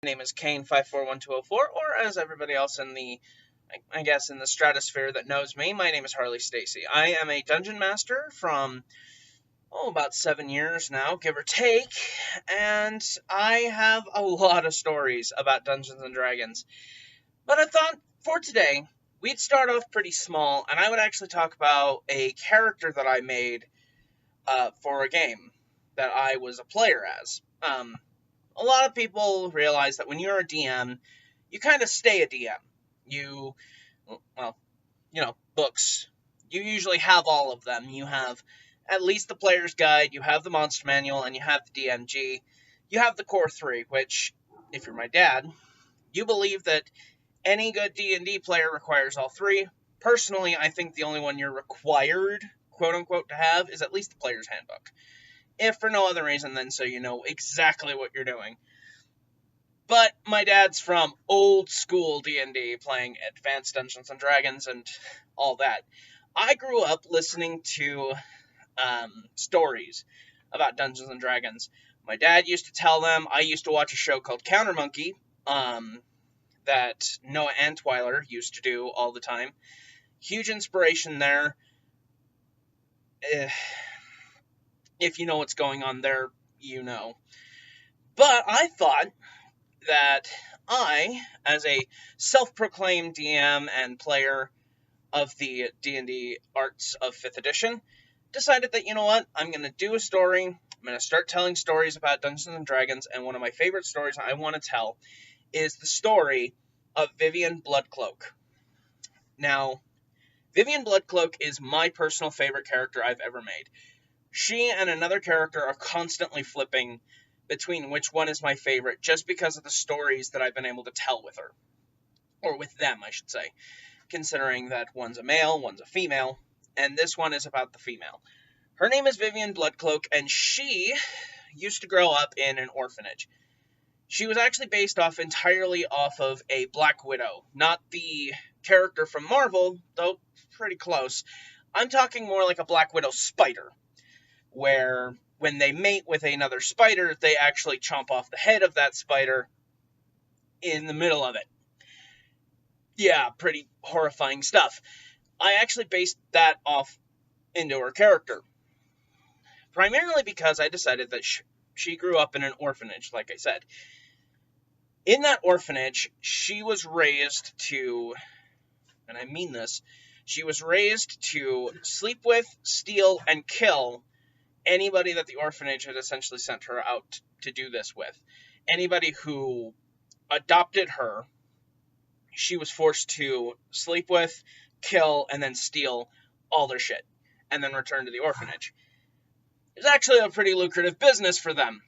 name is Kane541204, or as everybody else in the stratosphere that knows me, my name is Harley Stacy. I am a dungeon master from, about 7 years now, give or take, and I have a lot of stories about Dungeons and Dragons. But I thought, for today, we'd start off pretty small, and I would actually talk about a character that I made for a game that I was a player as. A lot of people realize that when you're a DM, you kind of stay a DM. You, well, books. You usually have all of them. You have at least the player's guide, you have the monster manual, and you have the DMG. You have the core three, which, if you're my dad, you believe that any good D&D player requires all three. Personally, I think the only one you're required, quote-unquote, to have is at least the player's handbook. If for no other reason than so you know exactly what you're doing. But my dad's from old school D&D, playing Advanced Dungeons and Dragons and all that. I grew up listening to stories about Dungeons and Dragons. My dad used to tell them. I used to watch a show called Counter Monkey that Noah Antweiler used to do all the time. Huge inspiration there. If you know what's going on there, you know. But I thought that I, as a self-proclaimed DM and player of the D&D Arts of 5th edition, decided that, you know what, I'm going to do a story. I'm going to start telling stories about Dungeons and Dragons, and one of my favorite stories I want to tell is the story of Vivian Bloodcloak. Now, Vivian Bloodcloak is my personal favorite character I've ever made. She and another character are constantly flipping between which one is my favorite, just because of the stories that I've been able to tell with her. Or with them, I should say. Considering that one's a male, one's a female, and this one is about the female. Her name is Vivian Bloodcloak, and she used to grow up in an orphanage. She was actually based entirely off of a Black Widow. Not the character from Marvel, though pretty close. I'm talking more like a Black Widow spider, where when they mate with another spider, they actually chomp off the head of that spider in the middle of it. Yeah, pretty horrifying stuff. I actually based that off into her character. Primarily because I decided that she grew up in an orphanage, like I said. In that orphanage, she was raised to, and I mean this, she was raised to sleep with, steal, and kill anybody that the orphanage had essentially sent her out to do this with. Anybody who adopted her, she was forced to sleep with, kill, and then steal all their shit, and then return to the orphanage. It's actually a pretty lucrative business for them,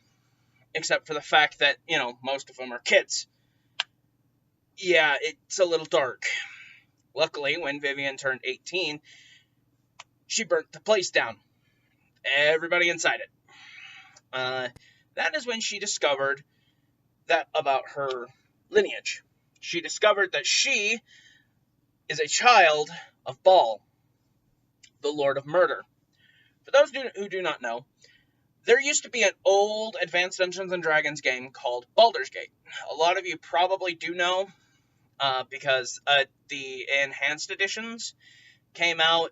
except for the fact that, most of them are kids. Yeah, it's a little dark. Luckily, when Vivian turned 18, she burnt the place down. Everybody inside it. That is when she discovered that about her lineage. She discovered that she is a child of Baal, the Lord of Murder. For those who do not know, there used to be an old Advanced Dungeons & Dragons game called Baldur's Gate. A lot of you probably do know, because the enhanced editions came out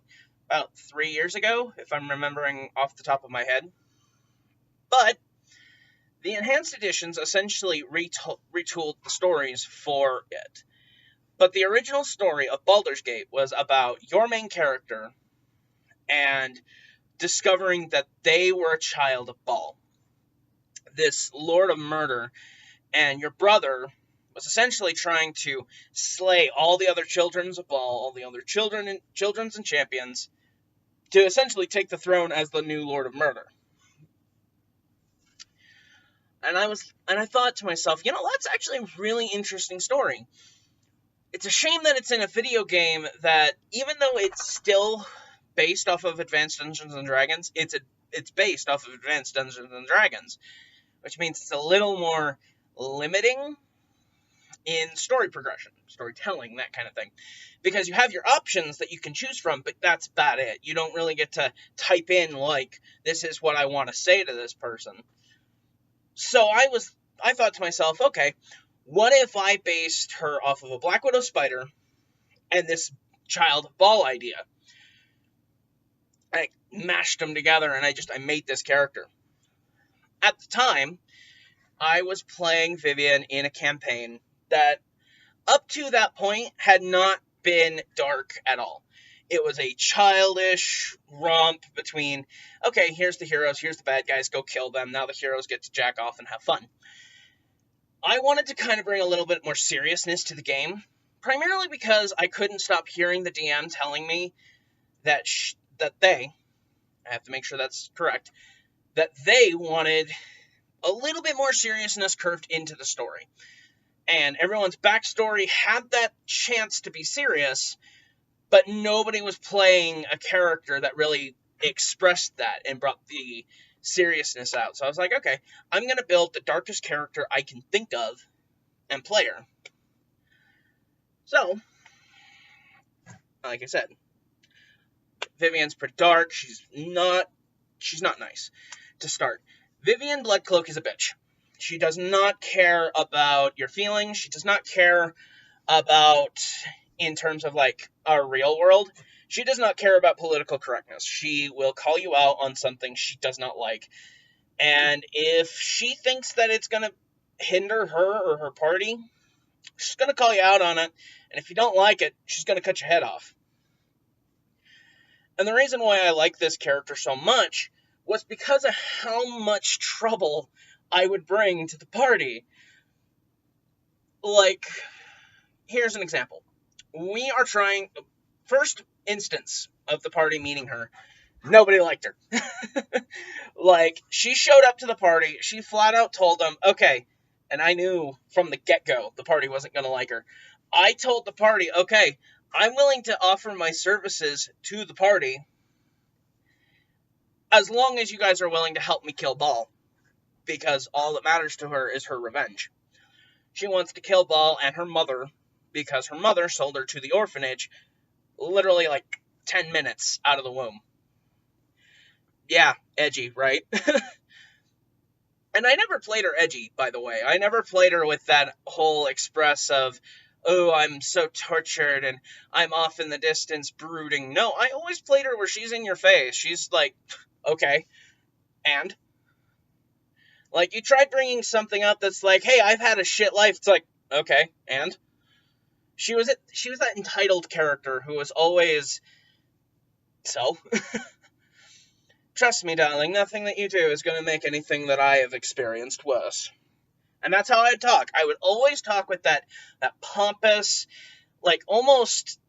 about 3 years ago, if I'm remembering off the top of my head. But the enhanced editions essentially retooled the stories for it. But the original story of Baldur's Gate was about your main character and discovering that they were a child of Baal, this Lord of Murder, and your brother was essentially trying to slay all the other children of Baal, all the other children's and champions, to essentially take the throne as the new Lord of Murder. And I thought to myself, that's actually a really interesting story. It's a shame that it's in a video game that, even though it's still based off of Advanced Dungeons and Dragons, it's based off of Advanced Dungeons and Dragons, which means it's a little more limiting in story progression, storytelling, that kind of thing. Because you have your options that you can choose from, but that's about it. You don't really get to type in, this is what I want to say to this person. So I thought to myself, okay, What if I based her off of a Black Widow spider and this child ball idea? I mashed them together and I made this character. At the time, I was playing Vivian in a campaign that up to that point had not been dark at all. It was a childish romp between, okay, here's the heroes, here's the bad guys, go kill them. Now the heroes get to jack off and have fun. I wanted to kind of bring a little bit more seriousness to the game, primarily because I couldn't stop hearing the DM telling me that I have to make sure that's correct, that they wanted a little bit more seriousness curved into the story. And everyone's backstory had that chance to be serious, but nobody was playing a character that really expressed that and brought the seriousness out. So I was like, okay, I'm going to build the darkest character I can think of and play her. So, like I said, Vivian's pretty dark. She's not nice to start. Vivian Bloodcloak is a bitch. She does not care about your feelings. She does not care about, in terms of like our real world, she does not care about political correctness. She will call you out on something she does not like. And if she thinks that it's going to hinder her or her party, she's going to call you out on it. And if you don't like it, she's going to cut your head off. And the reason why I like this character so much was because of how much trouble I would bring to the party. Like, here's an example. We are trying, first instance of the party meeting her, nobody liked her. Like, she showed up to the party, she flat out told them, okay, and I knew from the get-go the party wasn't going to like her. I told the party, okay, I'm willing to offer my services to the party as long as you guys are willing to help me kill Ball, because all that matters to her is her revenge. She wants to kill Ball and her mother, because her mother sold her to the orphanage literally like 10 minutes out of the womb. Yeah, edgy, right? And I never played her edgy, by the way. I never played her with that whole express of, oh, I'm so tortured and I'm off in the distance brooding. No, I always played her where she's in your face. She's like, okay, and? Like, you tried bringing something up that's like, hey, I've had a shit life. It's like, okay, and? She was that entitled character who was always, so? Trust me, darling, nothing that you do is going to make anything that I have experienced worse. And that's how I'd talk. I would always talk with that pompous, like, almost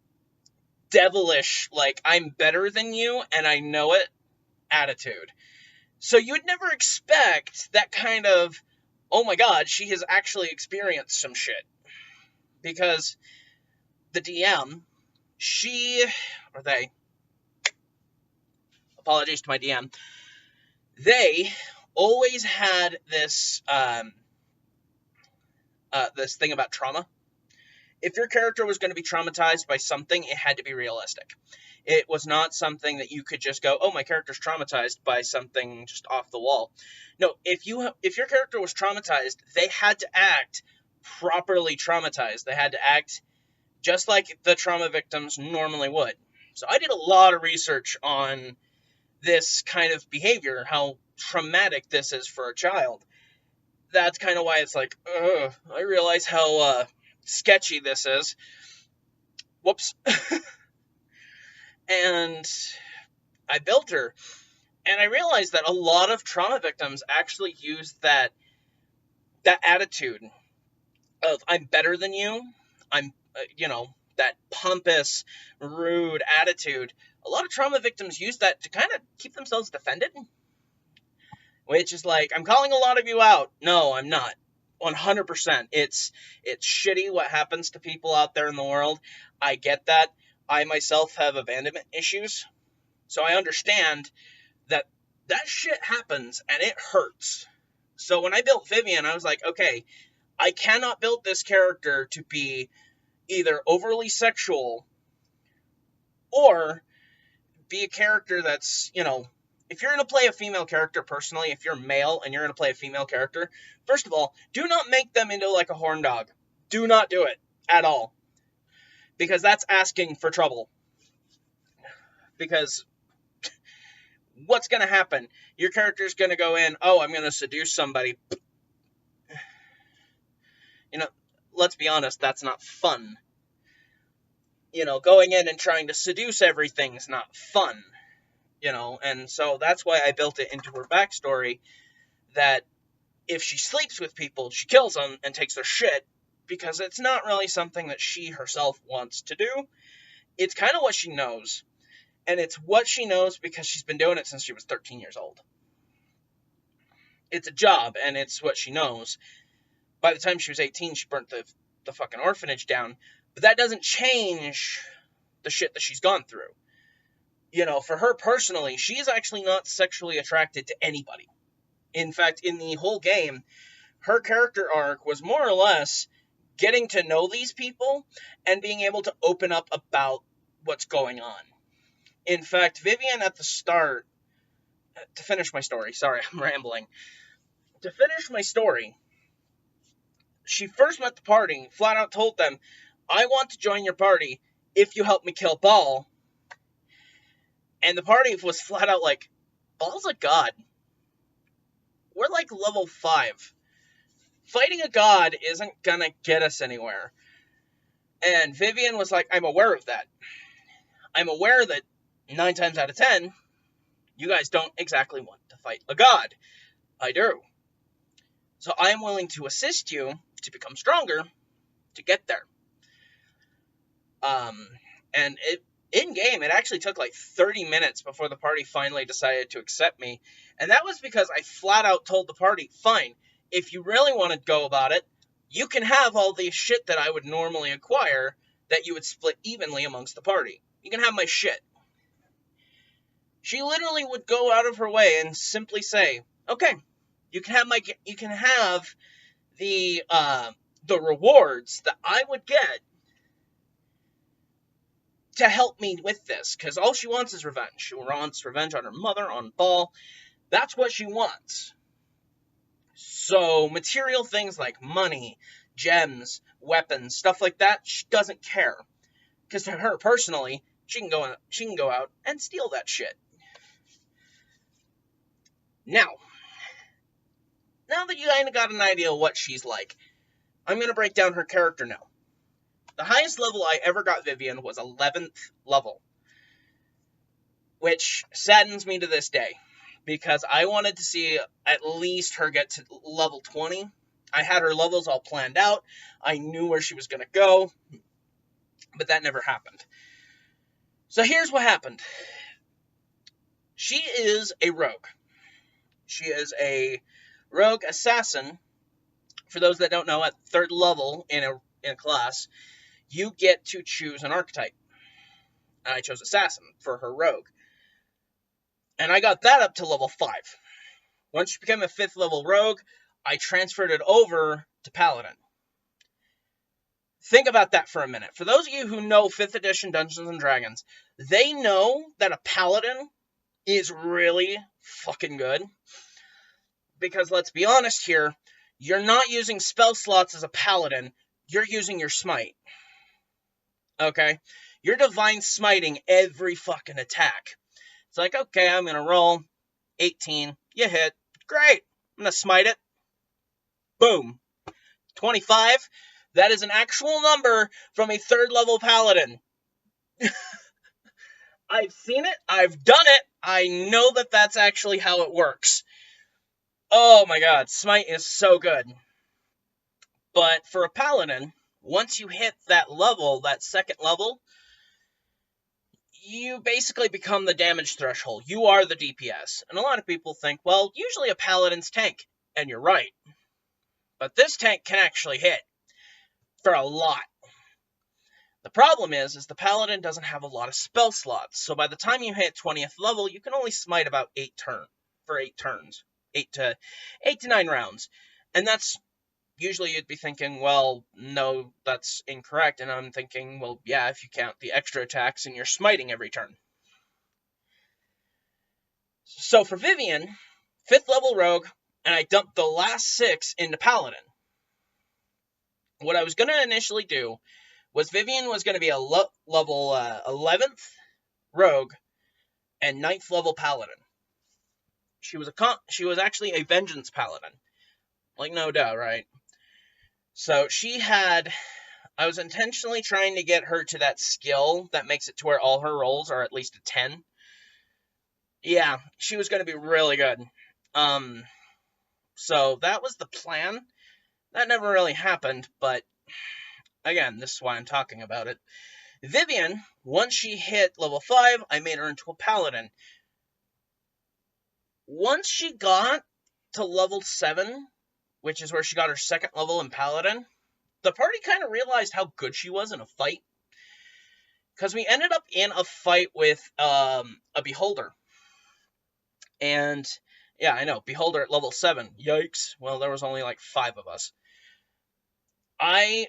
devilish, like, I'm better than you, and I know it, attitude. So you would never expect that kind of, oh my god, she has actually experienced some shit. Because the DM, they, apologies to my DM, they always had this, this thing about trauma. If your character was going to be traumatized by something, it had to be realistic. It was not something that you could just go, oh, my character's traumatized by something just off the wall. No, if your character was traumatized, they had to act properly traumatized. They had to act just like the trauma victims normally would. So I did a lot of research on this kind of behavior, how traumatic this is for a child. That's kind of why it's like, I realize how sketchy this is. Whoops. And I built her. And I realized that a lot of trauma victims actually use that attitude of, I'm better than you. I'm, that pompous, rude attitude. A lot of trauma victims use that to kind of keep themselves defended. Which is like, I'm calling a lot of you out. No, I'm not. 100%. It's shitty what happens to people out there in the world. I get that. I myself have abandonment issues. So I understand that shit happens and it hurts. So when I built Vivian, I was like, okay, I cannot build this character to be either overly sexual or be a character that's, if you're going to play a female character, personally, if you're male and you're going to play a female character, first of all, do not make them into like a horn dog. Do not do it at all. Because that's asking for trouble. Because what's going to happen? Your character's going to go in, oh, I'm going to seduce somebody. You know, let's be honest, that's not fun. You know, going in and trying to seduce everything's not fun. You know, and so that's why I built it into her backstory that if she sleeps with people, she kills them and takes their shit, because it's not really something that she herself wants to do. It's kind of what she knows. And it's what she knows because she's been doing it since she was 13 years old. It's a job, and it's what she knows. By the time she was 18, she burnt the fucking orphanage down. But that doesn't change the shit that she's gone through. You know, for her personally, she's actually not sexually attracted to anybody. In fact, in the whole game, her character arc was more or less getting to know these people and being able to open up about what's going on. In fact, Vivian at the start, to finish my story, sorry, I'm rambling. To finish my story, she first met the party, flat out told them, I want to join your party if you help me kill Ball. And the party was flat out like, Ball's a god. We're like level 5. Fighting a god isn't gonna get us anywhere. And Vivian was like, I'm aware of that. I'm aware that 9 times out of 10, you guys don't exactly want to fight a god. I do. So I am willing to assist you to become stronger to get there. And in-game, it actually took like 30 minutes before the party finally decided to accept me. And that was because I flat out told the party, fine, if you really want to go about it, you can have all the shit that I would normally acquire that you would split evenly amongst the party. You can have my shit. She literally would go out of her way and simply say, okay, you can have the rewards that I would get to help me with this, because all she wants is revenge. She wants revenge on her mother, on Ball. That's what she wants. So material things like money, gems, weapons, stuff like that, she doesn't care. Because to her personally, she can go out and steal that shit. Now that you kind of got an idea of what she's like, I'm going to break down her character now. The highest level I ever got Vivian was 11th level, which saddens me to this day, because I wanted to see at least her get to level 20. I had her levels all planned out. I knew where she was going to go, but that never happened. So here's what happened. She is a rogue. She is a rogue assassin. For those that don't know, at 3rd level in a class, you get to choose an archetype. And I chose assassin for her rogue. And I got that up to level 5. Once she became a 5th level rogue, I transferred it over to paladin. Think about that for a minute. For those of you who know 5th edition Dungeons and Dragons, they know that a paladin is really fucking good. Because let's be honest here, you're not using spell slots as a paladin, you're using your smite. Okay? You're divine smiting every fucking attack. It's like, okay, I'm going to roll 18. You hit. Great. I'm going to smite it. Boom. 25. That is an actual number from a 3rd level paladin. I've seen it. I've done it. I know that that's actually how it works. Oh my god. Smite is so good. But for a paladin, once you hit that level, that 2nd level, you basically become the damage threshold. You are the DPS. And a lot of people think, well, usually a paladin's tank. And you're right. But this tank can actually hit. For a lot. The problem is the paladin doesn't have a lot of spell slots. So by the time you hit 20th level, you can only smite about 8 turns. 8 to 9 rounds. And that's usually you'd be thinking, well, no, that's incorrect. And I'm thinking, well, yeah, if you count the extra attacks and you're smiting every turn. So for Vivian, 5th level rogue, and I dumped the last 6 into paladin. What I was going to initially do was Vivian was going to be a level 11th rogue and 9th level paladin. She was actually a vengeance paladin. Like, no doubt, right? So I was intentionally trying to get her to that skill that makes it to where all her rolls are at least a 10. Yeah, she was going to be really good. So that was the plan. That never really happened, but again, this is why I'm talking about it. Vivian, once she hit level 5, I made her into a paladin. Once she got to level 7, which is where she got her 2nd level in paladin, the party kind of realized how good she was in a fight. Because we ended up in a fight with a beholder. And yeah, I know, beholder at level 7. Yikes. Well, there was only like 5 of us. I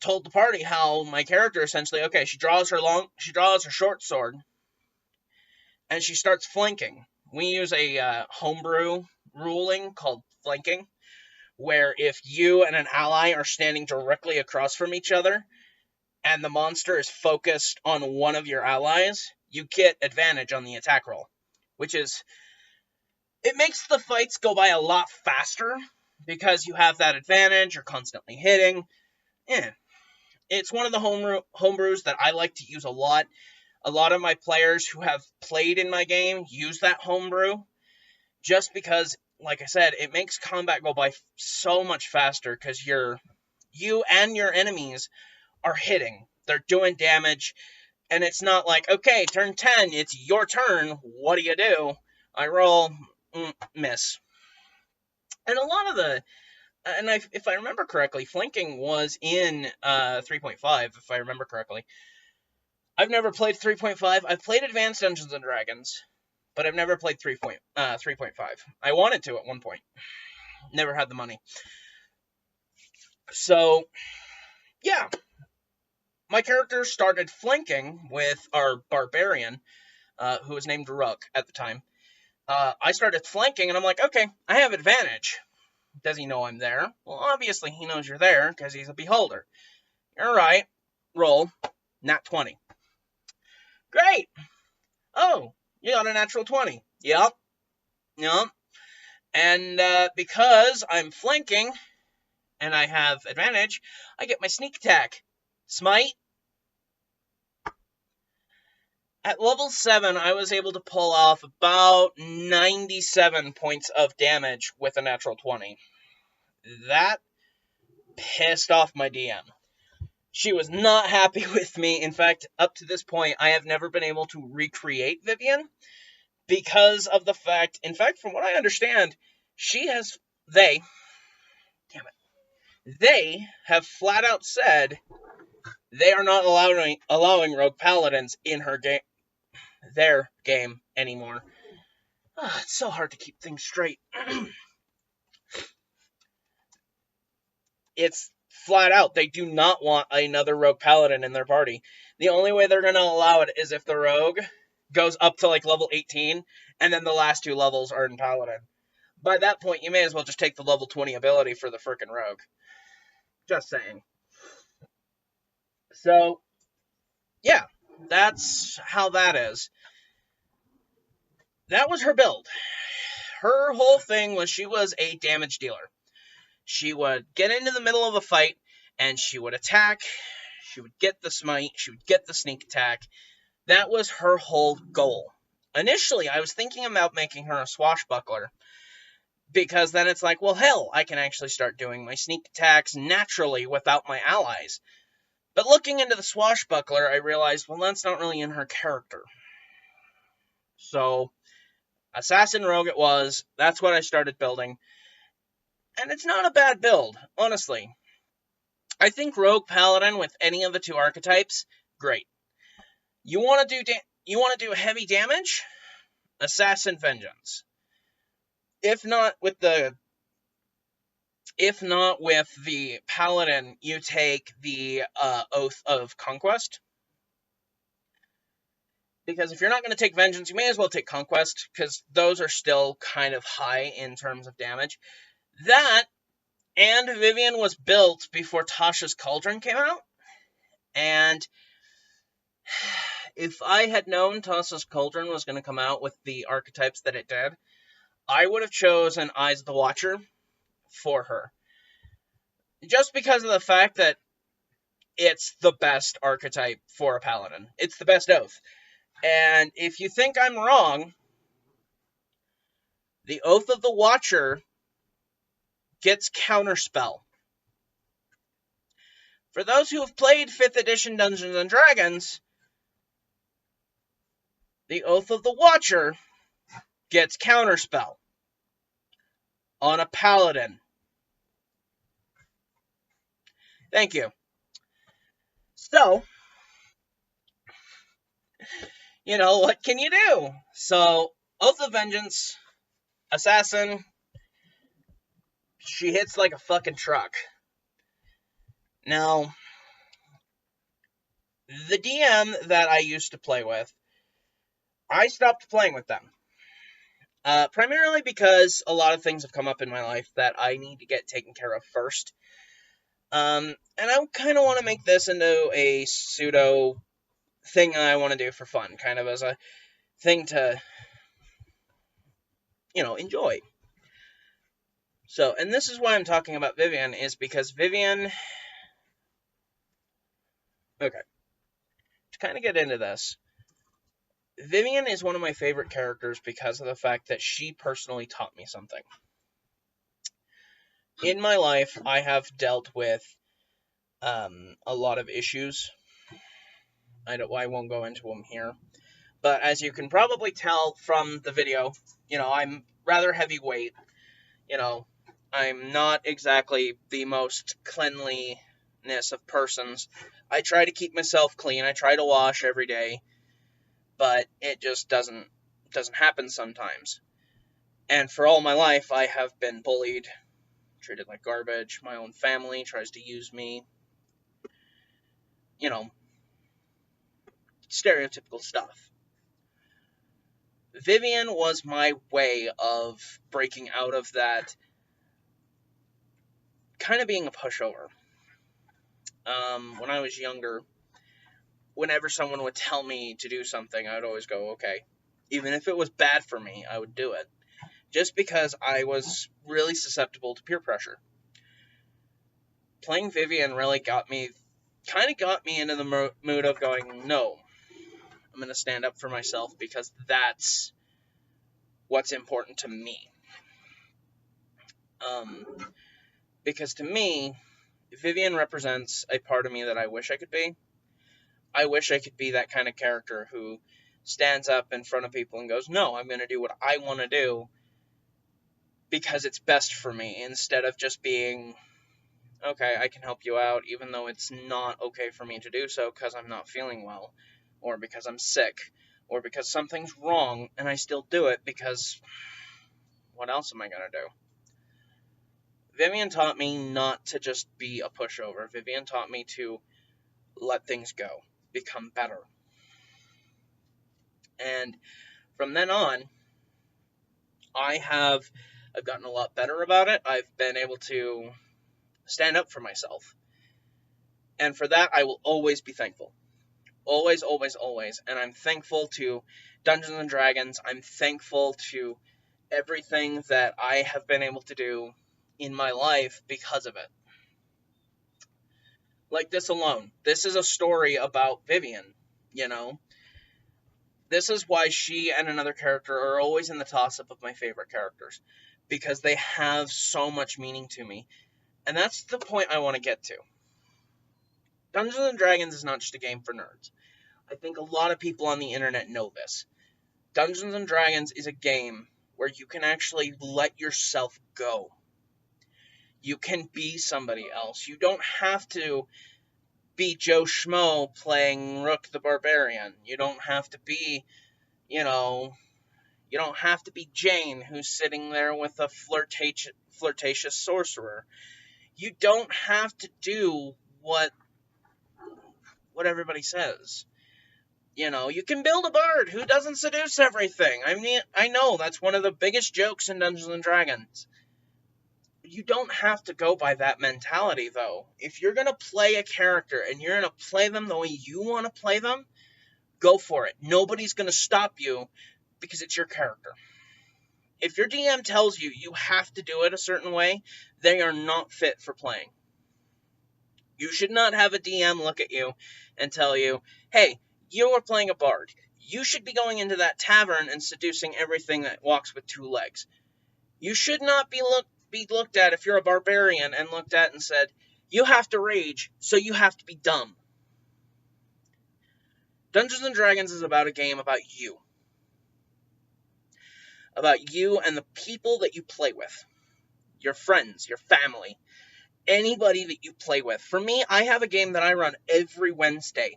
told the party how my character essentially, okay, she draws her short sword, and she starts flanking. We use a homebrew ruling called flanking, where if you and an ally are standing directly across from each other, and the monster is focused on one of your allies, you get advantage on the attack roll, which is, it makes the fights go by a lot faster, because you have that advantage, you're constantly hitting. Yeah. It's one of the homebrews that I like to use a lot. A lot of my players who have played in my game use that homebrew, just because, like I said, it makes combat go by so much faster, because you and your enemies are hitting. They're doing damage, and it's not like, okay, turn 10, it's your turn, what do you do? I roll, miss. And a lot of if I remember correctly, flanking was in 3.5, if I remember correctly. I've never played 3.5. I've played Advanced Dungeons and Dragons, but I've never played 3.5. I wanted to at one point. Never had the money. So, yeah. My character started flanking with our barbarian, who was named Rook at the time. I started flanking, and I'm like, okay, I have advantage. Does he know I'm there? Well, obviously he knows you're there, because he's a beholder. All right, roll, nat 20. Great! Oh, you got a natural 20. Yep. And because I'm flanking, and I have advantage, I get my sneak attack. Smite. At level 7, I was able to pull off about 97 points of damage with a natural 20. That pissed off my DM. She was not happy with me. In fact, up to this point, I have never been able to recreate Vivian, because of the fact, in fact, from what I understand, they have flat out said they are not allowing rogue paladins in their game anymore. It's so hard to keep things straight. It's flat out, they do not want another rogue paladin in their party. The only way they're going to allow it is if the rogue goes up to like level 18, and then the last 2 levels are in paladin. By that point, you may as well just take the level 20 ability for the frickin' rogue. Just saying. So, yeah, that's how that is. That was her build. Her whole thing was she was a damage dealer. She would get into the middle of a fight, and she would attack. She would get the smite. She would get the sneak attack. That was her whole goal. Initially, I was thinking about making her a swashbuckler, because then it's like, well, hell, I can actually start doing my sneak attacks naturally without my allies. But looking into the swashbuckler, I realized, well, that's not really in her character. So, assassin rogue it was. That's what I started building. And it's not a bad build, honestly. I think rogue paladin with any of the 2 archetypes, great. You want to do heavy damage? Assassin vengeance. If not with the paladin, you take the oath of conquest. Because if you're not going to take Vengeance, you may as well take Conquest, because those are still kind of high in terms of damage. That, and Vivian was built before Tasha's Cauldron came out, and if I had known Tasha's Cauldron was going to come out with the archetypes that it did, I would have chosen Eyes of the Watcher for her. Just because of the fact that it's the best archetype for a paladin. It's the best oath. And if you think I'm wrong, the Oath of the Watcher gets Counterspell. For those who have played 5th edition Dungeons & Dragons, the Oath of the Watcher gets Counterspell on a paladin. Thank you. So, what can you do? So, Oath of Vengeance, Assassin, she hits like a fucking truck. Now, the DM that I used to play with, I stopped playing with them. Primarily because a lot of things have come up in my life that I need to get taken care of first. And I kind of want to make this into a pseudo thing I want to do for fun, kind of as a thing to, enjoy. So, and this is why I'm talking about Vivian, is because Vivian... Okay. To kind of get into this, Vivian is one of my favorite characters because of the fact that she personally taught me something. In my life, I have dealt with a lot of issues. I won't go into them here. But as you can probably tell from the video, I'm rather heavyweight. I'm not exactly the most cleanliness of persons. I try to keep myself clean. I try to wash every day. But it just doesn't happen sometimes. And for all my life, I have been bullied, treated like garbage. My own family tries to use me. Stereotypical stuff. Vivian was my way of breaking out of that, kind of being a pushover. When I was younger, whenever someone would tell me to do something, I would always go, okay. Even if it was bad for me, I would do it. Just because I was really susceptible to peer pressure. Playing Vivian really got me into the mood of going, no, I'm going to stand up for myself because that's what's important to me. Because to me, Vivian represents a part of me that I wish I could be. I wish I could be that kind of character who stands up in front of people and goes, no, I'm going to do what I want to do because it's best for me, instead of just being, okay, I can help you out, even though it's not okay for me to do so because I'm not feeling well, or because I'm sick, or because something's wrong, and I still do it because what else am I going to do? Vivian taught me not to just be a pushover. Vivian taught me to let things go, become better. And from then on, I've gotten a lot better about it. I've been able to stand up for myself. And for that, I will always be thankful. Always, always, always. And I'm thankful to Dungeons and Dragons. I'm thankful to everything that I have been able to do in my life because of it. Like this alone. This is a story about Vivian, This is why she and another character are always in the toss-up of my favorite characters. Because they have so much meaning to me. And that's the point I want to get to. Dungeons & Dragons is not just a game for nerds. I think a lot of people on the internet know this. Dungeons & Dragons is a game where you can actually let yourself go. You can be somebody else. You don't have to be Joe Schmo playing Rook the Barbarian. You don't have to be, you don't have to be Jane who's sitting there with a flirtatious sorcerer. You don't have to do what everybody says. You can build a bard who doesn't seduce everything. I mean, I know that's one of the biggest jokes in Dungeons and Dragons. You don't have to go by that mentality, though. If you're going to play a character and you're going to play them the way you want to play them, go for it. Nobody's going to stop you because it's your character. If your DM tells you you have to do it a certain way, they are not fit for playing. You should not have a DM look at you and tell you, hey, you are playing a bard. You should be going into that tavern and seducing everything that walks with two legs. You should not be looked at if you're a barbarian and looked at and said, you have to rage, so you have to be dumb. Dungeons and Dragons is about a game about you. About you and the people that you play with. Your friends, your family, anybody that you play with. For me, I have a game that I run every Wednesday.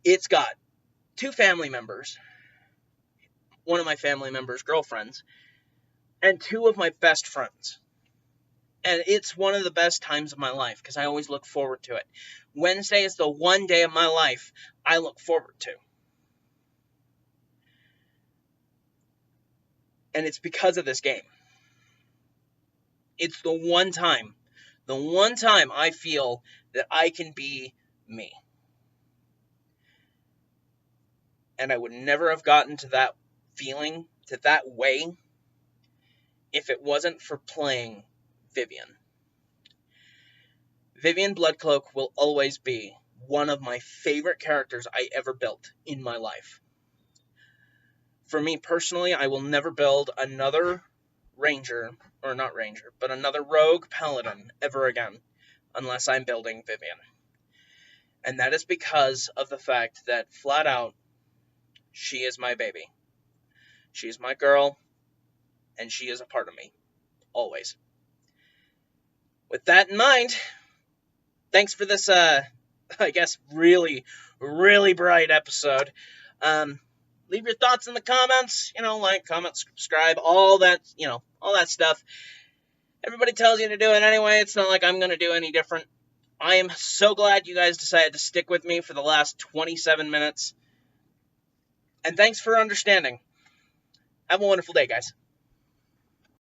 It's got 2 family members, one of my family members' girlfriends, and 2 of my best friends. And it's one of the best times of my life because I always look forward to it. Wednesday is the one day of my life I look forward to. And it's because of this game. It's the one time I feel that I can be me. And I would never have gotten to that feeling, to that way, if it wasn't for playing Vivian. Vivian Bloodcloak will always be one of my favorite characters I ever built in my life. For me personally, I will never build another ranger, or not ranger, but another rogue paladin ever again, unless I'm building Vivian. And that is because of the fact that, flat out, she is my baby. She is my girl, and she is a part of me. Always. With that in mind, thanks for this, I guess, really, really bright episode. Leave your thoughts in the comments, like, comment, subscribe, all that stuff. Everybody tells you to do it anyway. It's not like I'm going to do any different. I am so glad you guys decided to stick with me for the last 27 minutes. And thanks for understanding. Have a wonderful day, guys.